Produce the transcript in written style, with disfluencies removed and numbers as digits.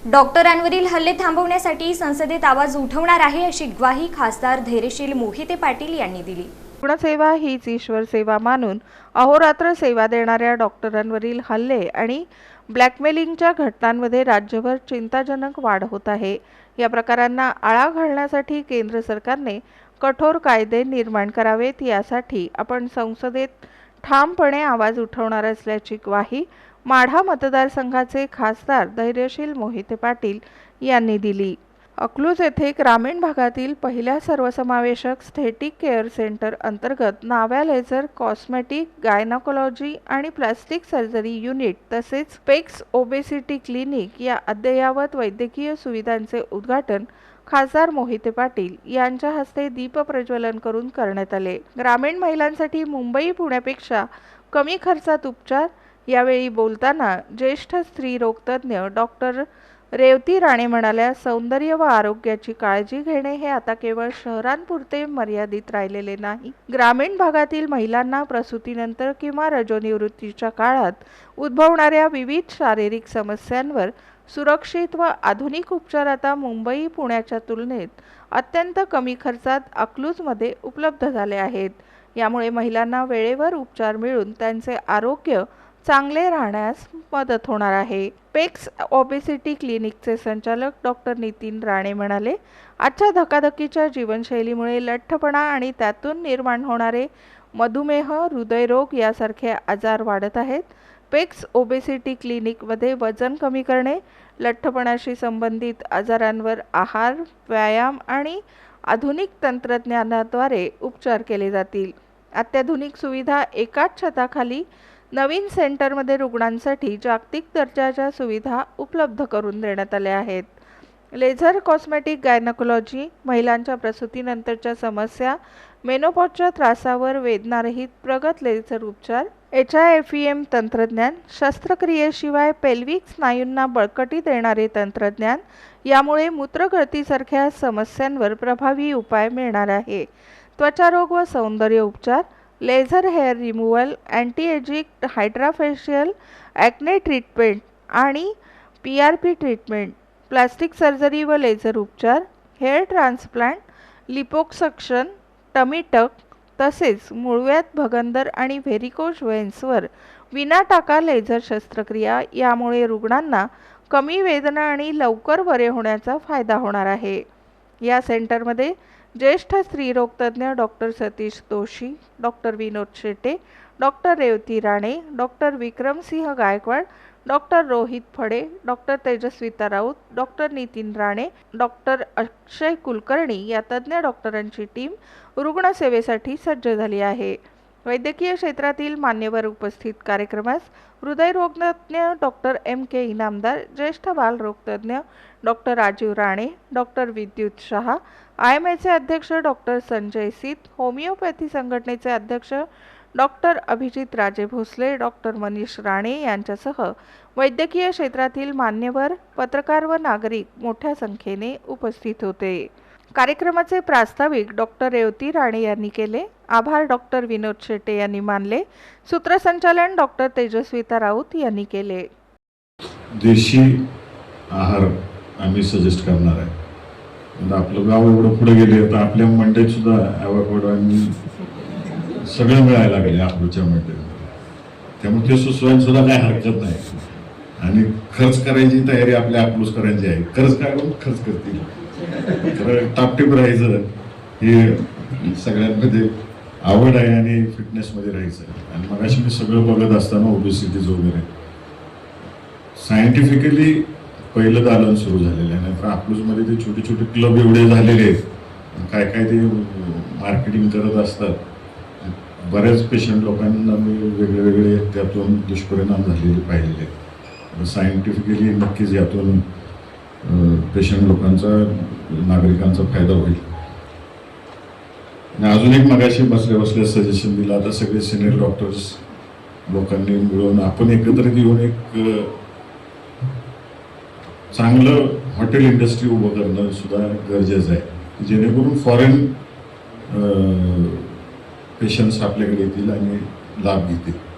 डॉक्टरांवरील हल्ले थांबवण्यासाठी संसदेत आवाज उठवणार आहे अशी ग्वाही खासदार धैर्यशील मोहिते पाटील यांनी दिली। रुग्णसेवा हीच ईश्वर सेवा मानून अहोरात्र सेवा देणाऱ्या डॉक्टरांवरील हल्ले आणि ब्लॅकमेलिंगच्या घटनांमध्ये राज्यभर चिंताजनक वाढ होत आहे। या प्रकारांना आळा घालण्यासाठी केंद्र सरकारने कठोर कायदे निर्माण करावेत, यासाठी आपण संसदेत ठामपणे आवाज उठवणार असल्याची ग्वाही माढा मतदारसंघाचे खासदार धैर्यशील मोहिते पाटील यांनी दिली। अकलूज येथे ग्रामीण भागातील पहिल्या सर्वसमावेशक स्टेटिक केअर सेंटर अंतर्गत नाव्या लेझर कॉस्मेटिक गायनाकोलॉजी आणि प्लास्टिक सर्जरी युनिट तसेच पेक्स ओबेसिटी क्लिनिक या अद्ययावत वैद्यकीय सुविधांचे उद्घाटन खासदार मोहिते पाटील यांच्या हस्ते दीप प्रज्वलन करून करण्यात आले। ग्रामीण महिलांसाठी मुंबई पुण्यापेक्षा कमी खर्चात उपचार। यावेळी बोलताना ज्येष्ठ स्त्रीरोग तज्ज्ञ डॉक्टर रेवती राणे म्हणाल्या, सौंदर्य व आरोग्याची काळजी घेणे हे आता केवळ शहरांपुरते मर्यादित राहिलेले नाही। ग्रामीण भागातील महिलांना प्रसूतीनंतर किंवा रजोनिवृत्तीच्या काळात उद्भवणाऱ्या विविध शारीरिक समस्यांवर सुरक्षित व आधुनिक उपचार आता मुंबई पुण्याच्या तुलनेत अत्यंत कमी खर्चात अकलूजमध्ये उपलब्ध झाले आहेत। यामुळे महिलांना वेळेवर उपचार मिळून त्यांचे आरोग्य चांगले राहण्यास मदत होणार आहे। पेक्स ओबेसिटी क्लिनिकचे संचालक डॉक्टर नितीन राणे म्हणाले, आजच्या धकाधकीच्या जीवनशैलीमुळे लठ्ठपणा आणि त्यातून निर्माण होणारे मधुमेह, हृदयरोग यासारखे आजार वाढत आहेत। पेक्स ओबेसिटी क्लिनिकमध्ये वजन कमी करणे, लठ्ठपणाशी संबंधित आजारांवर आहार, व्यायाम आणि आधुनिक तंत्रज्ञानाद्वारे उपचार केले जातील। अत्याधुनिक सुविधा एकाच छताखाली नवीन सेंटरमध्ये रुग्णांसाठी जागतिक दर्जाच्या सुविधा उपलब्ध करून देण्यात आल्या आहेत। लेझर कॉस्मेटिक गायनाकोलॉजी, महिलांच्या प्रसूतीनंतरच्या समस्या, मेनोपॉजच्या त्रासावर वेदनारहित प्रगत लेझर उपचार, HIFEM तंत्रज्ञान, शस्त्रक्रियेशिवाय पेल्विक स्नायूंना बळकटी देणारे तंत्रज्ञान, यामुळे मूत्रगळतीसारख्या समस्यांवर प्रभावी उपाय मिळणार आहे। त्वचारोग व सौंदर्य उपचार, laser hair removal, anti ageing, hydrafacial, acne treatment आणि PRP ट्रीटमेंट, प्लास्टिक सर्जरी व लेझर उपचार, hair transplant, liposuction, tummy tuck तसेच मूळव्याध, भगंदर आणि व्हेरिकोज व्हेन्सवर विनाटाका लेझर शस्त्रक्रिया, यामुळे रुग्णांना कमी वेदना आणि लवकर बरे होण्याचा फायदा होणार आहे। या सेंटरमध्ये ज्येष्ठ स्त्रीरोग तज्ज्ञ doctor Satish Doshi, doctor Vinod Shete, doctor Revati Rane, doctor Vikramsinh Gaikwad, doctor Rohit Phade, doctor Tejaswita Raut, doctor Nitin Rane, doctor Akshay Kulkarni या तज्ज्ञ डॉक्टरांची टीम रुग्णसेवेसाठी सज्ज झाली आहे। वैद्यकीय क्षेत्रातील मान्यवर उपस्थित कार्यक्रमास हृदयरोगतज्ञ डॉक्टर MK इनामदार, ज्येष्ठ बालरोगतज्ञ डॉक्टर राजीव राणे, डॉक्टर विद्युत शहा, IMAचे अध्यक्ष डॉक्टर संजय सीत, होमिओपॅथी संघटनेचे अध्यक्ष डॉक्टर अभिजित राजे भोसले, डॉक्टर मनीष राणे यांच्यासह वैद्यकीय क्षेत्रातील मान्यवर, पत्रकार व नागरिक मोठ्या संख्येने उपस्थित होते। कार्यक्रमाचे प्रास्ताविक डॉक्टर रेवती राणे यांनी केले। आभार डॉक्टर विनोद शेटे यांनी मानले। सूत्रसंचालन डॉक्टर तेजस्विता राऊत यांनी केले। देशी आहार आम्ही सजेस्ट करणार आहे। आपलं गाव एवढं पुढे गेले तर आपल्या मंडईत सुद्धा ॲवोकाडो आणि सगळं मिळायला लागले अकलूजच्या मंडईत, त्यामुळे ते सुचवायला सुद्धा काही हरकत नाही। आणि खर्च करायची तयारी आपल्या अकलूजकरांची आहे। खर्च काय करून खर्च करतील, खरं टापटीप राहायचं हे सगळ्यांमध्ये आवड आहे आणि फिटनेसमध्ये राहायचं। आणि मग अशी मी सगळं बघत असताना ओबेसिटीज वगैरे सायंटिफिकली पहिलं दालन सुरू झालेलं आहे। नाहीतर अकलूजमध्ये ते छोटे छोटे क्लब एवढे झालेले आहेत, काय काय ते मार्केटिंग करत असतात। बऱ्याच पेशंट लोकांना मी वेगळे त्यातून दुष्परिणाम झालेले पाहिलेले आहेत। सायंटिफिकली नक्कीच यातून पेशंट लोकांचा, नागरिकांचा फायदा होईल। आणि अजून एक मगाशी बसल्या सजेशन दिलं, आता सगळे सिनियर डॉक्टर्स लोकांनी मिळून आपण एकत्रित येऊन एक चांगलं हॉटेल इंडस्ट्री उभं करणं सुद्धा गरजेचं आहे, जेणेकरून फॉरेन पेशंट्स आपल्याकडे येतील आणि लाभ घेतील।